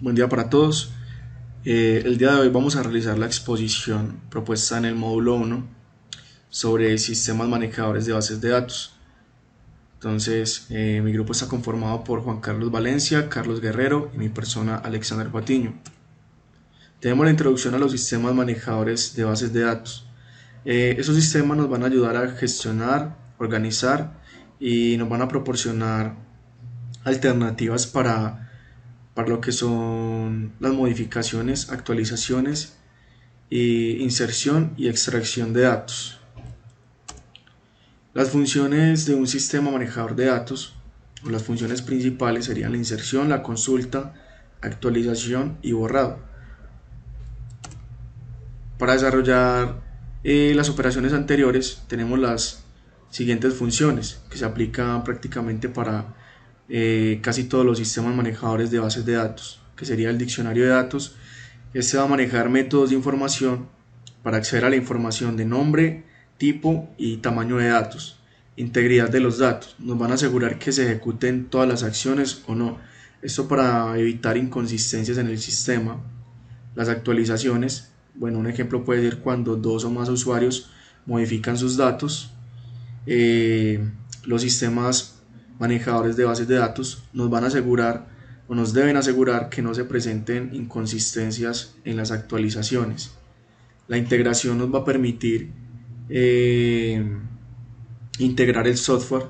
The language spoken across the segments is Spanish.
Buen día para todos. El día de hoy vamos a realizar la exposición propuesta en el módulo 1 sobre sistemas manejadores de bases de datos. Entonces, mi grupo está conformado por Juan Carlos Valencia, Carlos Guerrero y mi persona Alexander Patiño. Tenemos la introducción a los sistemas manejadores de bases de datos. Esos sistemas nos van a ayudar a gestionar, organizar y nos van a proporcionar alternativas para lo que son las modificaciones, actualizaciones, inserción y extracción de datos. Las funciones de un sistema manejador de datos, o las funciones principales, serían la inserción, la consulta, actualización y borrado. Para desarrollar las operaciones anteriores tenemos las siguientes funciones que se aplican prácticamente para casi todos los sistemas manejadores de bases de datos, que sería el diccionario de datos. Este va a manejar métodos de información para acceder a la información de nombre, tipo y tamaño de datos. Integridad de los datos. Nos van a asegurar que se ejecuten todas las acciones o no. Esto para evitar inconsistencias en el sistema. Las actualizaciones. Bueno, un ejemplo puede ser cuando dos o más usuarios modifican sus datos. Los sistemas manejadores de bases de datos nos van a asegurar o nos deben asegurar que no se presenten inconsistencias en las actualizaciones. La integración nos va a permitir integrar el software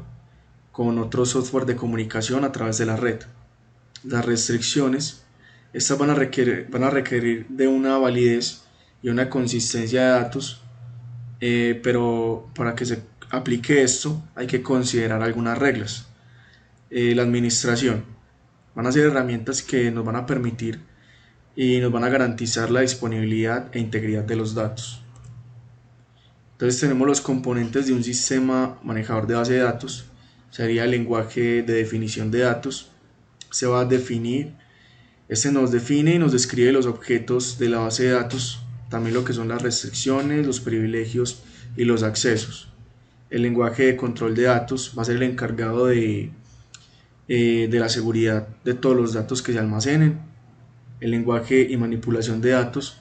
con otro software de comunicación a través de la red. Las restricciones, estas van a requerir de una validez y una consistencia de datos, pero para que se aplique esto hay que considerar algunas reglas. La administración, van a ser herramientas que nos van a permitir y nos van a garantizar la disponibilidad e integridad de los datos. Entonces tenemos los componentes de un sistema manejador de base de datos. Sería el lenguaje de definición de datos. Se va a definir, este nos define y nos describe los objetos de la base de datos, también lo que son las restricciones, los privilegios y los accesos. El lenguaje de control de datos va a ser el encargado de la seguridad de todos los datos que se almacenen. El lenguaje y manipulación de datos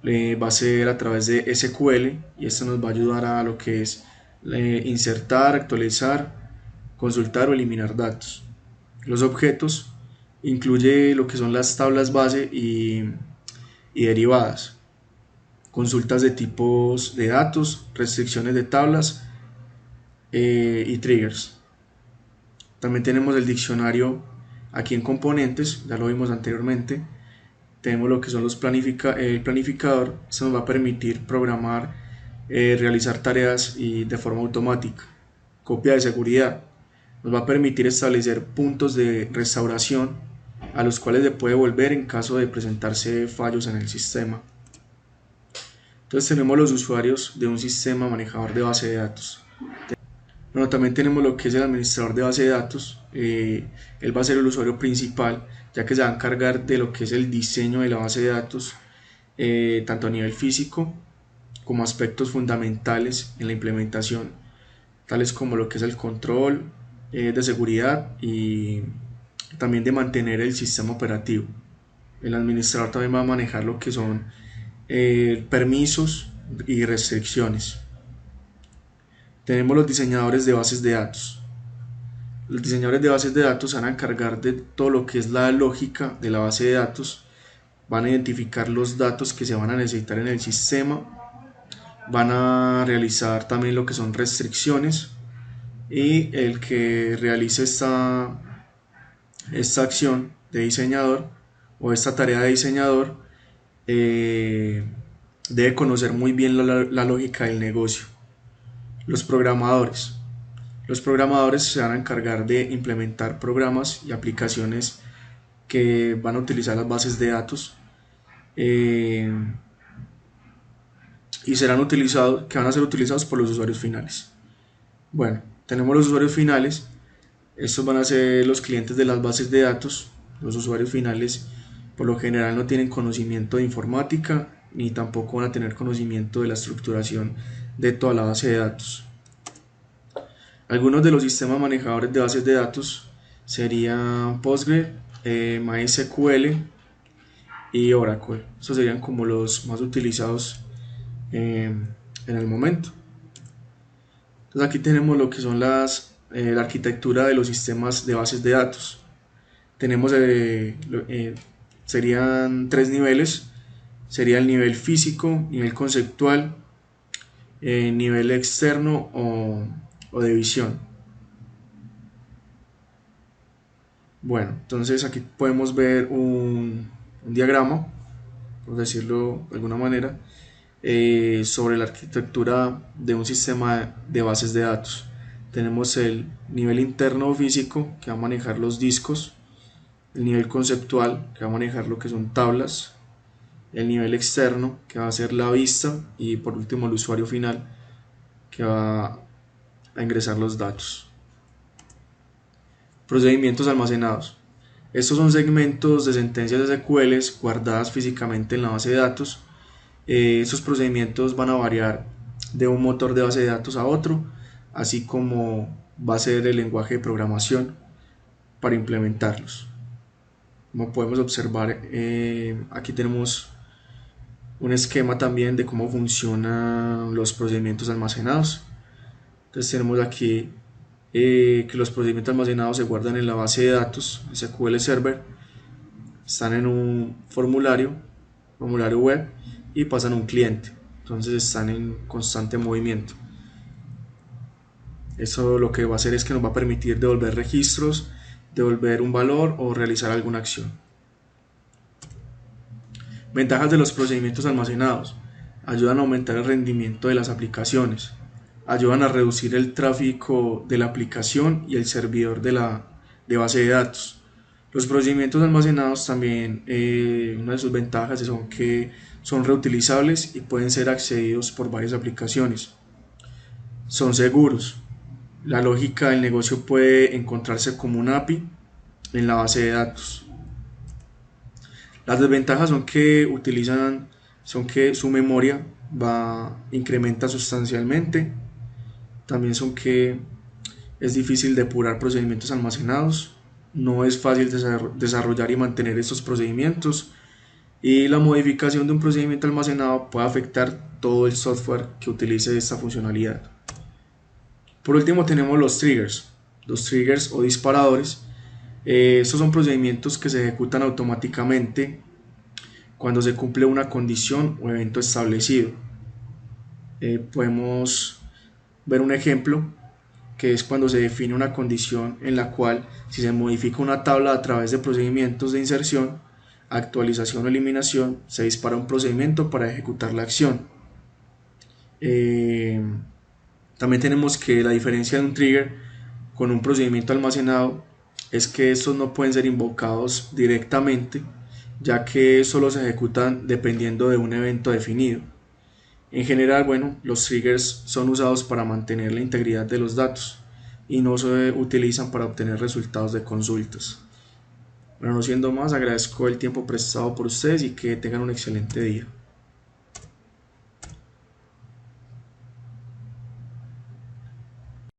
va a ser a través de SQL, y esto nos va a ayudar a lo que es insertar, actualizar, consultar o eliminar datos. Los objetos incluye lo que son las tablas base y derivadas, consultas de tipos de datos, restricciones de tablas y triggers. También tenemos el diccionario aquí en componentes, ya lo vimos anteriormente. Tenemos lo que son el planificador. Esto nos va a permitir programar, realizar tareas de forma automática. Copia de seguridad, nos va a permitir establecer puntos de restauración a los cuales se puede volver en caso de presentarse fallos en el sistema. Entonces tenemos los usuarios de un sistema manejador de base de datos. Bueno, también tenemos lo que es el administrador de base de datos. Él va a ser el usuario principal, ya que se va a encargar de lo que es el diseño de la base de datos, tanto a nivel físico como aspectos fundamentales en la implementación, tales como lo que es el control de seguridad y también de mantener el sistema operativo. El administrador también va a manejar lo que son permisos y restricciones. Tenemos los diseñadores de bases de datos. Los diseñadores de bases de datos se van a encargar de todo lo que es la lógica de la base de datos. Van a identificar los datos que se van a necesitar en el sistema. Van a realizar también lo que son restricciones. Y el que realice esta acción de diseñador o esta tarea de diseñador debe conocer muy bien la lógica del negocio. Los programadores se van a encargar de implementar programas y aplicaciones que van a utilizar las bases de datos y que van a ser utilizados por los usuarios finales. Bueno, tenemos los usuarios finales. Estos van a ser los clientes de las bases de datos. Los usuarios finales por lo general no tienen conocimiento de informática ni tampoco van a tener conocimiento de la estructuración de toda la base de datos. Algunos de los sistemas manejadores de bases de datos serían Postgre, MySQL, y Oracle. Estos serían como los más utilizados en el momento. Entonces aquí tenemos lo que son la arquitectura de los sistemas de bases de datos. Tenemos, serían tres niveles. Sería el nivel físico, nivel conceptual, nivel externo o de visión. Bueno, entonces aquí podemos ver un diagrama, por decirlo de alguna manera, sobre la arquitectura de un sistema de bases de datos. Tenemos el nivel interno físico, que va a manejar los discos, el nivel conceptual, que va a manejar lo que son tablas, el nivel externo, que va a ser la vista, y por último el usuario final, que va a ingresar los datos. Procedimientos almacenados. Estos son segmentos de sentencias SQL guardadas físicamente en la base de datos. Estos procedimientos van a variar de un motor de base de datos a otro, así como va a ser el lenguaje de programación para implementarlos. Como podemos observar, aquí tenemos un esquema también de cómo funcionan los procedimientos almacenados. Entonces tenemos aquí que los procedimientos almacenados se guardan en la base de datos SQL Server, están en un formulario web y pasan a un cliente, entonces están en constante movimiento. Eso lo que va a hacer es que nos va a permitir devolver registros, devolver un valor o realizar alguna acción. Ventajas de los procedimientos almacenados: ayudan a aumentar el rendimiento de las aplicaciones, ayudan a reducir el tráfico de la aplicación y el servidor de base de datos. Los procedimientos almacenados también, una de sus ventajas son que son reutilizables y pueden ser accedidos por varias aplicaciones. Son seguros. La lógica del negocio puede encontrarse como un API en la base de datos. Las desventajas son que su memoria incrementa sustancialmente. También son que es difícil depurar procedimientos almacenados. No es fácil desarrollar y mantener estos procedimientos. Y la modificación de un procedimiento almacenado puede afectar todo el software que utilice esta funcionalidad. Por último tenemos los triggers o disparadores. Estos son procedimientos que se ejecutan automáticamente cuando se cumple una condición o evento establecido. Podemos ver un ejemplo, que es cuando se define una condición en la cual, si se modifica una tabla a través de procedimientos de inserción, actualización o eliminación, se dispara un procedimiento para ejecutar la acción. También tenemos que la diferencia de un trigger con un procedimiento almacenado es que estos no pueden ser invocados directamente, ya que solo se ejecutan dependiendo de un evento definido. En general, bueno, los triggers son usados para mantener la integridad de los datos y no se utilizan para obtener resultados de consultas. Bueno, no siendo más, agradezco el tiempo prestado por ustedes y que tengan un excelente día.